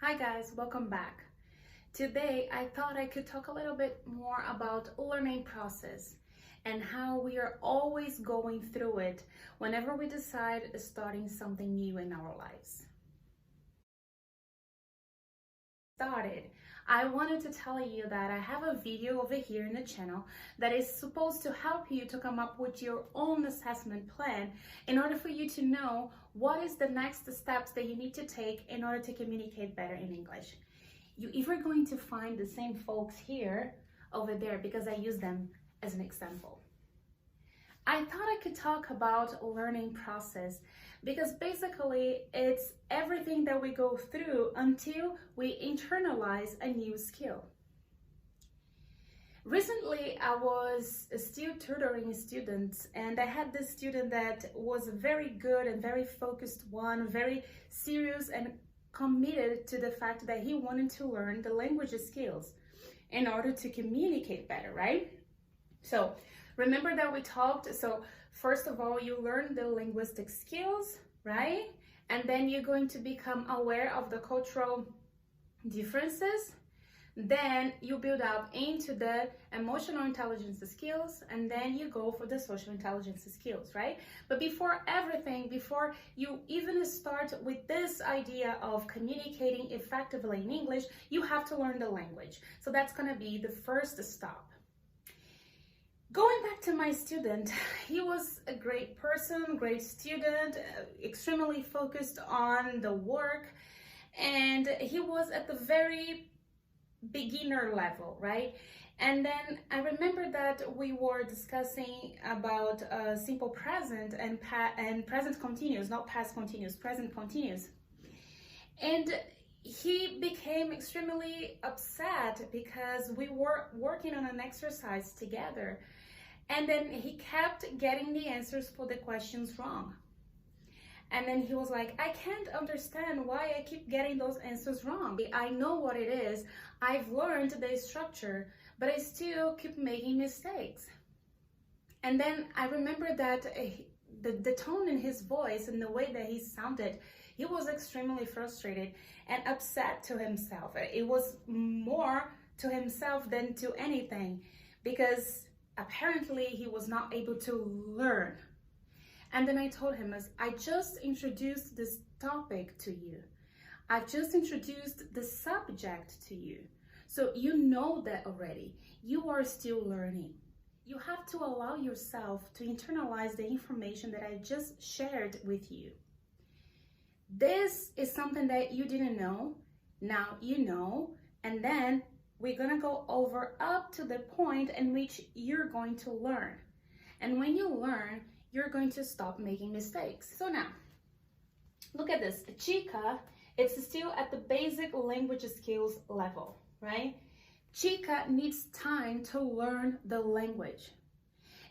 Hi guys, welcome back. Today I thought I could talk a little bit more about learning process and how we are always going through it whenever we decide starting something new in our lives. I wanted to tell you that I have a video over here in the channel that is supposed to help you to come up with your own assessment plan in order for you to know what is the next steps that you need to take in order to communicate better in English. You're either going to find the same folks here over there because I use them as an example. I thought I could talk about learning process because basically it's everything that we go through until we internalize a new skill. Recently, I was still tutoring students and I had this student that was very good and very focused one, very serious and committed to the fact that he wanted to learn the language skills in order to communicate better, right? So remember that we talked, so first of all, you learn the linguistic skills, right? And then you're going to become aware of the cultural differences. Then you build up into the emotional intelligence skills, and then you go for the social intelligence skills, right? But before everything, before you even start with this idea of communicating effectively in English, you have to learn the language. So that's gonna be the first stop. Going back to my student, he was a great person, great student, extremely focused on the work, and he was at the very beginner level, right? And then I remember that we were discussing about simple present and present continuous, not past continuous, present continuous. And he became extremely upset because we were working on an exercise together. And then he kept getting the answers for the questions wrong. And then he was like, I can't understand why I keep getting those answers wrong. I know what it is. I've learned the structure, but I still keep making mistakes. And then I remember that the tone in his voice and the way that he sounded, he was extremely frustrated and upset to himself. It was more to himself than to anything because apparently he was not able to learn. And then I told him, I just introduced this topic to you. I've just introduced the subject to you. So you know that already. You are still learning. You have to allow yourself to internalize the information that I just shared with you. This is something that you didn't know. Now you know. And then we're gonna go over up to the point in which you're going to learn. And when you learn, you're going to stop making mistakes. So now, look at this. Chica, it's still at the basic language skills level, right? Chica needs time to learn the language.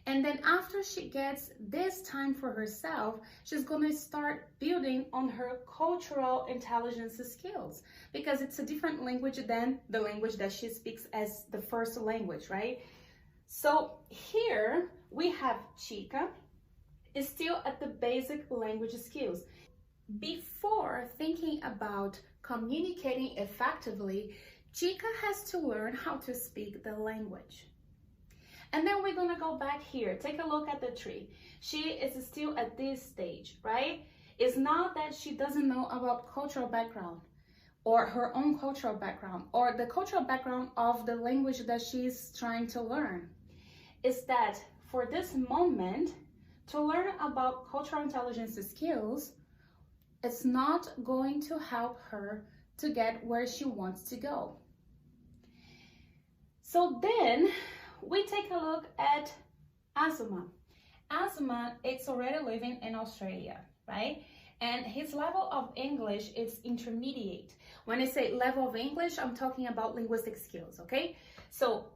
And then after she gets this time for herself, she's going to start building on her cultural intelligence skills because it's a different language than the language that she speaks as the first language, right? So here we have Chica is still at the basic language skills. Before thinking about communicating effectively, Chica has to learn how to speak the language. And then we're gonna go back here. Take a look at the tree. She is still at this stage, right? It's not that she doesn't know about cultural background or her own cultural background or the cultural background of the language that she's trying to learn. It's that for this moment, to learn about cultural intelligence skills, it's not going to help her to get where she wants to go. So then we take a look at Azuma. Azuma, it's already living in Australia, right? And his level of English is intermediate. When I say level of English, I'm talking about linguistic skills, okay? So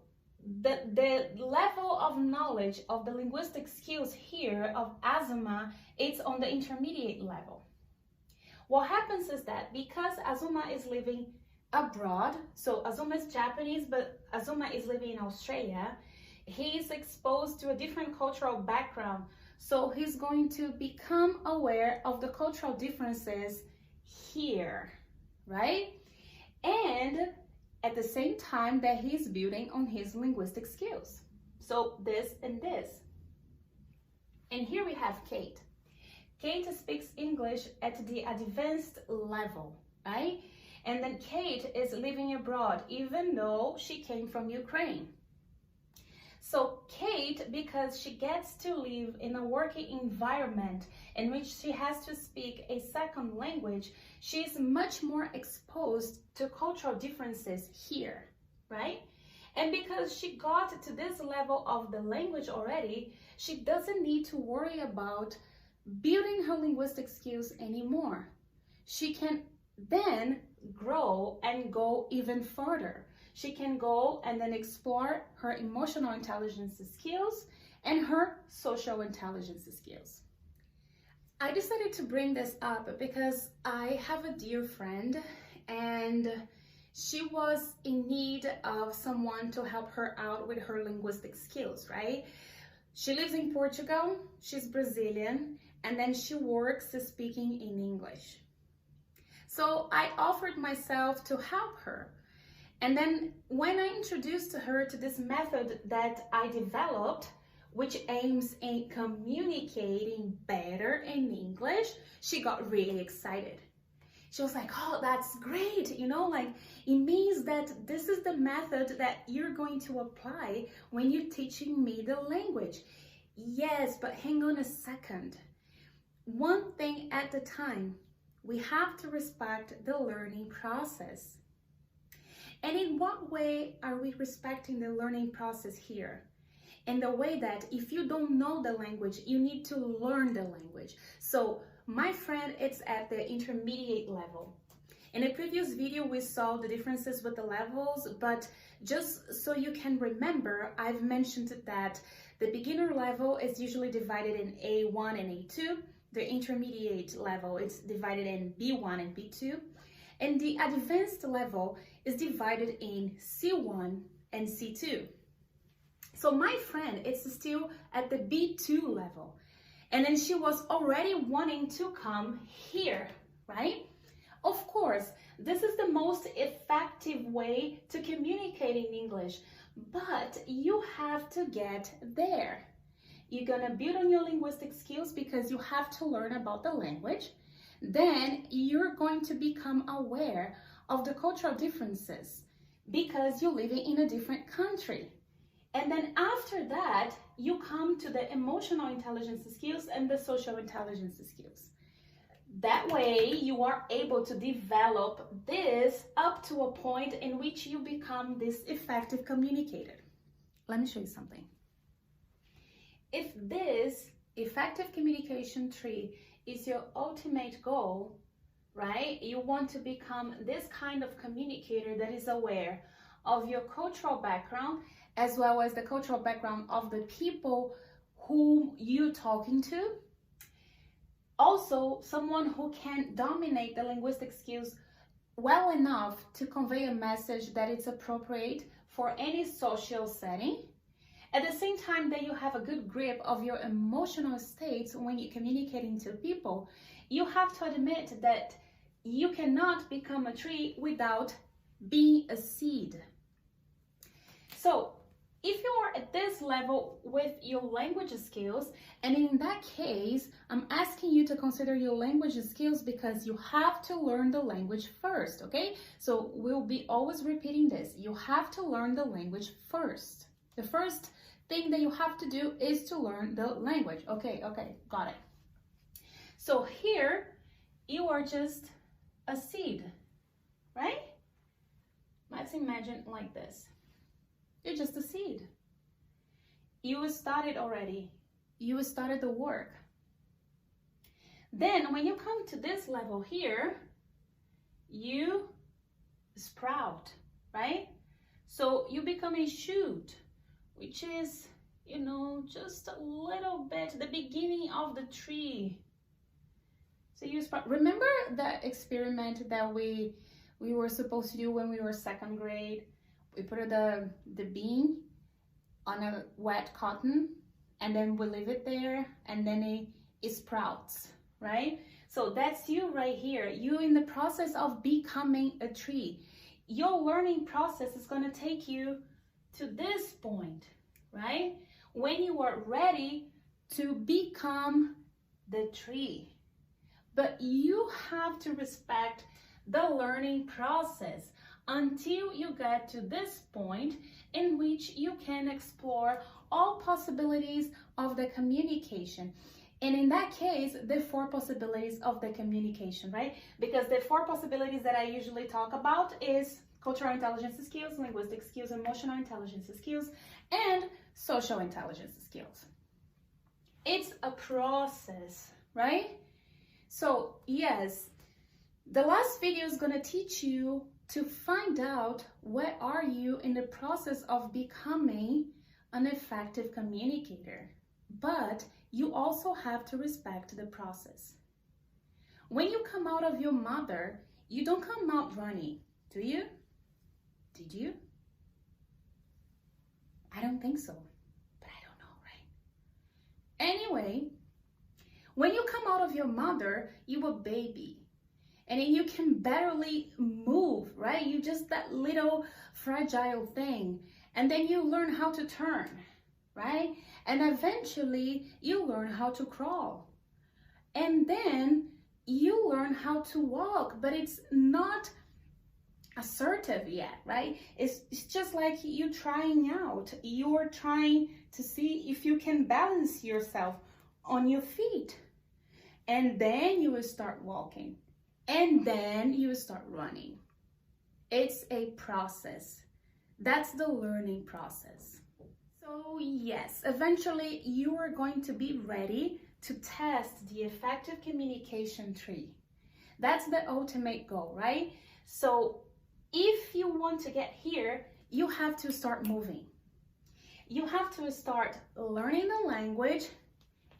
the level of knowledge of the linguistic skills here of Azuma, it's on the intermediate level. What happens is that because Azuma is living abroad, so Azuma is Japanese, but Azuma is living in Australia, he is exposed to a different cultural background. So he's going to become aware of the cultural differences here, right? and at the same time that he's building on his linguistic skills. So this and this. And here we have Kate. Kate speaks English at the advanced level, right? And then Kate is living abroad, even though she came from Ukraine. So Kate, because she gets to live in a working environment in which she has to speak a second language, she's much more exposed to cultural differences here, right? And because she got to this level of the language already, she doesn't need to worry about building her linguistic skills anymore. She can then grow and go even further. She can go and then explore her emotional intelligence skills and her social intelligence skills. I decided to bring this up because I have a dear friend and she was in need of someone to help her out with her linguistic skills, right? She lives in Portugal, she's Brazilian, and then she works speaking in English. So I offered myself to help her. And then when I introduced her to this method that I developed, which aims at communicating better in English, she got really excited. She was like, oh, that's great. You know, like it means that this is the method that you're going to apply when you're teaching me the language. Yes, but hang on a second. One thing at a time. We have to respect the learning process. And in what way are we respecting the learning process here? In the way that if you don't know the language, you need to learn the language. So my friend, it's at the intermediate level. In a previous video, we saw the differences with the levels, but just so you can remember, I've mentioned that the beginner level is usually divided in A1 and A2. The intermediate level is divided in B1 and B2. And the advanced level is divided in C1 and C2. So my friend is still at the B2 level. And then she was already wanting to come here, right? Of course, this is the most effective way to communicate in English, but you have to get there. You're gonna build on your linguistic skills because you have to learn about the language. Then you're going to become aware of the cultural differences because you're living in a different country. And then after that, you come to the emotional intelligence skills and the social intelligence skills. That way, you are able to develop this up to a point in which you become this effective communicator. Let me show you something. If this effective communication tree is your ultimate goal, right? You want to become this kind of communicator that is aware of your cultural background as well as the cultural background of the people whom you're talking to. Also, someone who can dominate the linguistic skills well enough to convey a message that is appropriate for any social setting. At the same time that you have a good grip of your emotional states when you're communicating to people, you have to admit that you cannot become a tree without being a seed. So, if you are at this level with your language skills, and in that case, I'm asking you to consider your language skills because you have to learn the language first, okay? So we'll be always repeating this. You have to learn the language first. The first thing that you have to do is to learn the language. Okay, got it. So here, you are just a seed, right? Let's imagine like this. You're just a seed. You started already. You started the work. Then when you come to this level here, you sprout, right? So you become a shoot, which is, you know, just a little bit the beginning of the tree. So you sprout. Remember that experiment that we were supposed to do when we were second grade? We put the bean on a wet cotton and then we leave it there and then it sprouts, right? So that's you right here. You're in the process of becoming a tree. your learning process is going to take you to this point, right? When you are ready to become the tree. But you have to respect the learning process until you get to this point in which you can explore all possibilities of the communication. And in that case, the 4 possibilities of the communication, right? Because the 4 possibilities that I usually talk about is cultural intelligence skills, linguistic skills, emotional intelligence skills, and social intelligence skills. It's a process, right? So yes, the last video is going to teach you to find out where are you in the process of becoming an effective communicator. But you also have to respect the process. When you come out of your mother, you don't come out running, do you? Did you? I don't think so, but I don't know, right? Anyway, when you come out of your mother, you a baby. And then you can barely move, right? You just that little fragile thing. And then you learn how to turn, right? And eventually you learn how to crawl. And then you learn how to walk, but it's not assertive yet, right? It's just like you trying out. You're trying to see if you can balance yourself on your feet. And then you will start walking. And then you will start running. It's a process. That's the learning process. So yes, eventually you are going to be ready to test the effective communication tree. That's the ultimate goal, right? So if you want to get here, you have to start moving. You have to start learning the language,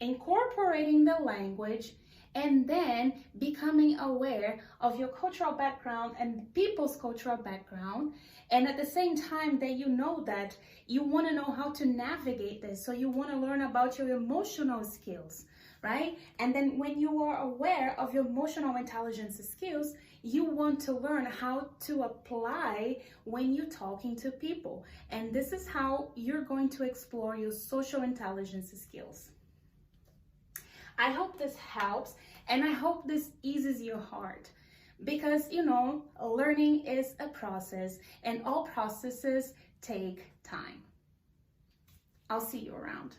incorporating the language, and then becoming aware of your cultural background and people's cultural background. And at the same time that you know that, you want to know how to navigate this. So you want to learn about your emotional skills, right? And then when you are aware of your emotional intelligence skills, you want to learn how to apply when you're talking to people. And this is how you're going to explore your social intelligence skills. I hope this helps, and I hope this eases your heart, because learning is a process and all processes take time. I'll see you around.